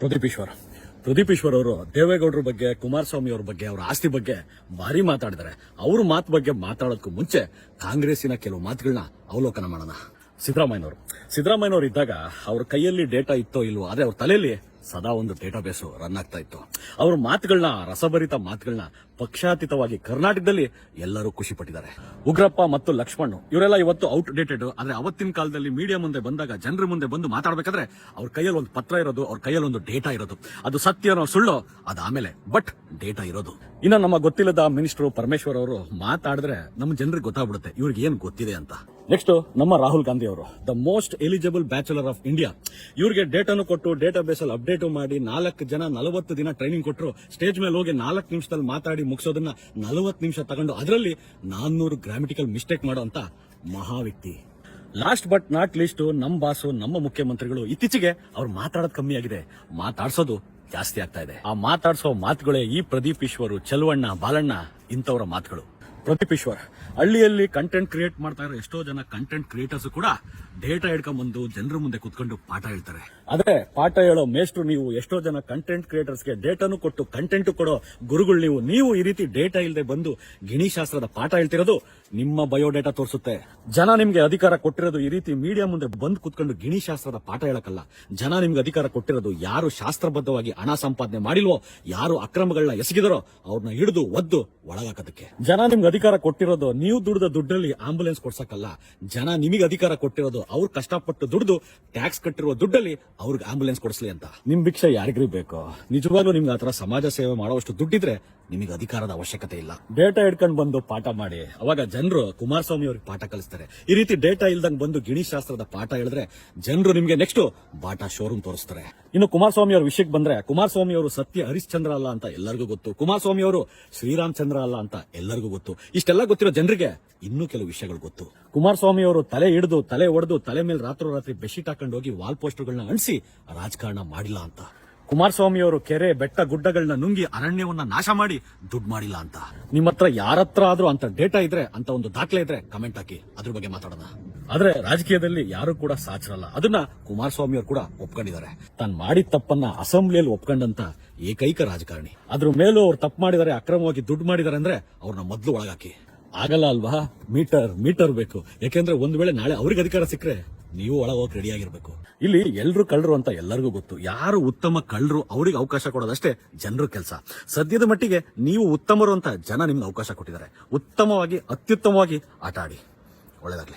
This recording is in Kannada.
ಪ್ರದೀಪ್ ಈಶ್ವರ್ ಅವರು ದೇವೇಗೌಡರ ಬಗ್ಗೆ, ಕುಮಾರಸ್ವಾಮಿ ಅವ್ರ ಬಗ್ಗೆ, ಅವರ ಆಸ್ತಿ ಬಗ್ಗೆ ಭಾರಿ ಮಾತಾಡಿದ್ದಾರೆ. ಅವ್ರ ಮಾತು ಬಗ್ಗೆ ಮಾತಾಡೋದಕ್ಕೂ ಮುಂಚೆ ಕಾಂಗ್ರೆಸ್ಸಿನ ಕೆಲವು ಮಾತುಗಳನ್ನ ಅವಲೋಕನ ಮಾಡೋಣ. ಸಿದ್ದರಾಮಯ್ಯನವರು ಇದ್ದಾಗ ಅವ್ರ ಕೈಯಲ್ಲಿ ಡೇಟಾ ಇತ್ತೋ ಇಲ್ವೋ, ಆದ್ರೆ ಅವ್ರ ತಲೆಯಲ್ಲಿ ಸದಾ ಒಂದು ಡೇಟಾಬೇಸ್ ರನ್ ಆಗ್ತಾ ಇತ್ತು. ಅವ್ರ ಮಾತುಗಳನ್ನ, ರಸಭರಿತ ಮಾತುಗಳನ್ನ ಪಕ್ಷಾತೀತವಾಗಿ ಕರ್ನಾಟಕದಲ್ಲಿ ಎಲ್ಲರೂ ಖುಷಿ ಪಟ್ಟಿದ್ದಾರೆ. ಉಗ್ರಪ್ಪ ಮತ್ತು ಲಕ್ಷ್ಮಣ್ ಇವರೆಲ್ಲ ಇವತ್ತು ಔಟ್ ಡೇಟೆಡ್. ಆದ್ರೆ ಅವತ್ತಿನ ಕಾಲದಲ್ಲಿ ಮೀಡಿಯಾ ಮುಂದೆ ಬಂದಾಗ, ಜನರ ಮುಂದೆ ಬಂದು ಮಾತಾಡಬೇಕಾದ್ರೆ ಅವ್ರ ಕೈಯಲ್ಲಿ ಒಂದು ಪತ್ರ ಇರೋದು, ಅವ್ರ ಕೈಯಲ್ಲಿ ಒಂದು ಡೇಟಾ ಇರೋದು. ಅದು ಸತ್ಯನೋ ಸುಳ್ಳೋ ಅದು ಆಮೇಲೆ, ಬಟ್ ಡೇಟಾ ಇರೋದು. ಇನ್ನು ನಮ್ಮ ಗೊತ್ತಿಲ್ಲದ ಮಿನಿಸ್ಟರ್ ಪರಮೇಶ್ವರ್ ಅವರು ಮಾತಾಡಿದ್ರೆ ನಮ್ಮ ಜನರಿಗೆ ಗೊತ್ತಾಗ್ಬಿಡುತ್ತೆ ಇವ್ರಿಗೆ ಏನ್ ಗೊತ್ತಿದೆ ಅಂತ. ನೆಕ್ಸ್ಟ್ ನಮ್ಮ ರಾಹುಲ್ ಗಾಂಧಿ ಅವರು, the most eligible bachelor of India. ಇವ್ರಿಗೆ ಡೇಟಾನು ಕೊಟ್ಟು ಡೇಟಾ ಬೇಸ್ ಅಲ್ಲಿ ಅಪ್ಡೇಟ್ ಮಾಡಿ 4 ಜನ 40 ದಿನ ಟ್ರೈನಿಂಗ್ ಕೊಟ್ಟರು. ಸ್ಟೇಜ್ ಮೇಲೆ ಹೋಗಿ 4 ನಿಮಿಷದಲ್ಲಿ ಮಾತಾಡಿ ಮುಗಿಸೋದನ್ನ 40 ನಿಮಿಷ ತಗೊಂಡು ಅದರಲ್ಲಿ 400 ಗ್ರಾಮೆಟಿಕಲ್ ಮಿಸ್ಟೇಕ್ ಮಾಡೋ ಅಂತ ಮಹಾ ವ್ಯಕ್ತಿ. ಲಾಸ್ಟ್ ಬಟ್ ನಾಟ್ ಲೀಸ್ಟ್ ನಮ್ಮ ಬಾಸು, ನಮ್ಮ ಮುಖ್ಯಮಂತ್ರಿಗಳು ಇತ್ತೀಚೆಗೆ ಅವ್ರು ಮಾತಾಡೋದು ಕಮ್ಮಿ ಆಗಿದೆ, ಮಾತಾಡ್ಸೋದು ಜಾಸ್ತಿ ಆಗ್ತಾ ಇದೆ. ಆ ಮಾತಾಡ್ಸೋ ಮಾತುಗಳೇ ಈ ಪ್ರದೀಪ್ ಈಶ್ವರ್, ಚಲುವಣ್ಣ, ಬಾಲಣ್ಣ ಇಂಥವರ ಮಾತುಗಳು. ಪ್ರದೀಪ್ ಈಶ್ವರ್ ಹಳ್ಳಿಯಲ್ಲಿ ಕಂಟೆಂಟ್ ಕ್ರಿಯೇಟ್ ಮಾಡ್ತಾ ಇರೋ ಎಷ್ಟೋ ಜನ ಕಂಟೆಂಟ್ ಕ್ರಿಯೇಟರ್ಸ್ ಕೂಡ ಡೇಟಾ ಹಿಡ್ಕೊಂಡ್ಬಂದು ಜನರ ಮುಂದೆ ಕುತ್ಕೊಂಡು ಪಾಠ ಹೇಳ್ತಾರೆ. ಆದ್ರೆ ಪಾಠ ಹೇಳೋ ಮೇಷ್ಟ್ರು ನೀವು. ಎಷ್ಟೋ ಜನ ಕಂಟೆಂಟ್ ಕ್ರಿಯೇಟರ್ಸ್ಗೆ ಡೇಟಾನು ಕೊಟ್ಟು ಕಂಟೆಂಟ್ ಕೊಡೋ ಗುರುಗಳು ನೀವು ಈ ರೀತಿ ಡೇಟಾ ಇಲ್ಲದೆ ಬಂದು ಗಿಣಿಶಾಸ್ತ್ರದ ಪಾಠ ಹೇಳ್ತಿರೋದು ನಿಮ್ಮ ಬಯೋಡೇಟಾ ತೋರಿಸುತ್ತೆ. ಜನ ನಿಮ್ಗೆ ಅಧಿಕಾರ ಕೊಟ್ಟಿರೋದು ಈ ರೀತಿ ಮೀಡಿಯಾ ಮುಂದೆ ಬಂದು ಕುತ್ಕೊಂಡು ಗಿಣಿಶಾಸ್ತ್ರದ ಪಾಠ ಹೇಳಕ್ಕಲ್ಲ. ಜನ ನಿಮ್ಗೆ ಅಧಿಕಾರ ಕೊಟ್ಟಿರೋದು ಯಾರು ಶಾಸ್ತ್ರಬದ್ಧವಾಗಿ ಹಣ ಸಂಪಾದನೆ ಮಾಡಿಲ್ವೋ, ಯಾರು ಅಕ್ರಮಗಳನ್ನ ಎಸಗಿದರೋ ಅವ್ರನ್ನ ಹಿಡಿದು ಒದ್ದು ಒಳಗಾಕೋದಕ್ಕೆ. ಜನ ನಿಮ್ಗೆ ಅಧಿಕಾರ ಕೊಟ್ಟಿರೋದು ನೀವು ದುಡ್ದ ದುಡ್ಡಲ್ಲಿ ಆಂಬುಲೆನ್ಸ್ ಕೊಡ್ಸಕ್ಕಲ್ಲ. ಜನ ನಿಮಗೆ ಅಧಿಕಾರ ಕೊಟ್ಟಿರೋದು ಅವ್ರು ಕಷ್ಟಪಟ್ಟು ದುಡ್ದು ಟ್ಯಾಕ್ಸ್ ಕಟ್ಟಿರುವ ದುಡ್ಡಲ್ಲಿ ಅವ್ರಿಗೆ ಆಂಬುಲೆನ್ಸ್ ಕೊಡಿಸ್ಲಿ ಅಂತ. ನಿಮ್ ಭಿಕ್ಷೆ ಯಾರಿಗ್ರಿ ಬೇಕು? ನಿಜವಾಗ್ಲೂ ನಿಮ್ಗೆ ಆತರ ಸಮಾಜ ಸೇವೆ ಮಾಡೋಷ್ಟು ದುಡ್ಡಿದ್ರೆ ನಿಮಗೆ ಅಧಿಕಾರದ ಅವಶ್ಯಕತೆ ಇಲ್ಲ. ಡೇಟಾ ಹಿಡ್ಕೊಂಡು ಬಂದು ಪಾಠ ಮಾಡಿ, ಅವಾಗ ಜನರು ಕುಮಾರಸ್ವಾಮಿ ಅವ್ರಿಗೆ ಪಾಠ ಕಲಿಸ್ತಾರೆ. ಈ ರೀತಿ ಡೇಟಾ ಇಲ್ದಂಗ್ ಬಂದು ಗಿಣಿಶಾಸ್ತ್ರದ ಪಾಠ ಹೇಳಿದ್ರೆ ಜನರು ನಿಮ್ಗೆ ನೆಕ್ಸ್ಟ್ ಬಾಟಾ ಶೋರೂಮ್ ತೋರಿಸ್ತಾರೆ. ಇನ್ನು ಕುಮಾರಸ್ವಾಮಿ ಅವ್ರ ವಿಷಯಕ್ಕೆ ಬಂದ್ರೆ, ಕುಮಾರಸ್ವಾಮಿ ಅವರು ಸತ್ಯ ಹರಿಶ್ಚಂದ್ರ ಅಲ್ಲ ಅಂತ ಎಲ್ಲರಿಗೂ ಗೊತ್ತು. ಕುಮಾರಸ್ವಾಮಿ ಅವರು ಶ್ರೀರಾಮಚಂದ್ರ ಅಲ್ಲ ಅಂತ ಎಲ್ಲರಿಗೂ ಗೊತ್ತು. ಇಷ್ಟೆಲ್ಲ ಗೊತ್ತಿರೋ ಜನರಿಗೆ ಇನ್ನೂ ಕೆಲವು ವಿಷಯಗಳು ಗೊತ್ತು. ಕುಮಾರಸ್ವಾಮಿ ಅವರು ತಲೆ ಹಿಡಿದು, ತಲೆ ಒಡೆದು, ತಲೆ ಮೇಲೆ ರಾತ್ರಿ ಬೆಡ್ಶೀಟ್ ಹಾಕೊಂಡು ಹೋಗಿ ವಾಲ್ ಪೋಸ್ಟರ್ಗಳನ್ನ ಅಂಟಿಸಿ ರಾಜಕಾರಣ ಮಾಡಿಲ್ಲ ಅಂತ. ಕುಮಾರಸ್ವಾಮಿ ಅವರು ಕೆರೆ, ಬೆಟ್ಟ, ಗುಡ್ಡಗಳನ್ನ ನುಂಗಿ ಅರಣ್ಯವನ್ನ ನಾಶ ಮಾಡಿ ದುಡ್ಡು ಮಾಡಿಲ್ಲ ಅಂತ. ನಿಮ್ಮ ಹತ್ರ ಯಾರತ್ರ ಆದ್ರೂ ಅಂತ ಡೇಟಾ ಇದ್ರೆ, ಅಂತ ಒಂದು ದಾಖಲೆ ಇದ್ರೆ ಕಮೆಂಟ್ ಹಾಕಿ, ಅದ್ರ ಬಗ್ಗೆ ಮಾತಾಡೋಣ. ಆದ್ರೆ ರಾಜಕೀಯದಲ್ಲಿ ಯಾರು ಕೂಡ ಸಾಚರಲ್ಲ. ಅದನ್ನ ಕುಮಾರಸ್ವಾಮಿ ಅವರು ಕೂಡ ಒಪ್ಕೊಂಡಿದ್ದಾರೆ. ತಾನು ಮಾಡಿದ ತಪ್ಪನ್ನ ಅಸೆಂಬ್ಲಿಯಲ್ಲಿ ಒಪ್ಕೊಂಡಂತ ಏಕೈಕ ರಾಜಕಾರಣಿ. ಅದ್ರ ಮೇಲೂ ಅವ್ರು ತಪ್ಪು ಮಾಡಿದ್ದಾರೆ, ಅಕ್ರಮವಾಗಿ ದುಡ್ಡು ಮಾಡಿದ್ದಾರೆ ಅಂದ್ರೆ ಅವ್ರನ್ನ ಮೊದಲು ಒಳಗಾಕಿ. ಆಗಲ್ಲ ಅಲ್ವಾ? ಮೀಟರ್ ಬೇಕು. ಯಾಕೆಂದ್ರೆ ಒಂದ್ ವೇಳೆ ನಾಳೆ ಅವ್ರಿಗೆ ಅಧಿಕಾರ ಸಿಕ್ಕರೆ ನೀವು ಒಳಗೆ ಹೋಗಿ ರೆಡಿ ಆಗಿರ್ಬೇಕು. ಇಲ್ಲಿ ಎಲ್ರು ಕಳ್ಳರು ಅಂತ ಎಲ್ಲರಿಗೂ ಗೊತ್ತು. ಯಾರು ಉತ್ತಮ ಕಳ್ಳರು ಅವ್ರಿಗೆ ಅವಕಾಶ ಕೊಡೋದಷ್ಟೇ ಜನರ ಕೆಲಸ. ಸದ್ಯದ ಮಟ್ಟಿಗೆ ನೀವು ಉತ್ತಮರು ಅಂತ ಜನ ನಿಮ್ಗೆ ಅವಕಾಶ ಕೊಟ್ಟಿದ್ದಾರೆ. ಉತ್ತಮವಾಗಿ, ಅತ್ಯುತ್ತಮವಾಗಿ ಆಟ ಆಡಿ. ಒಳ್ಳೆದಾಗ್ಲಿ.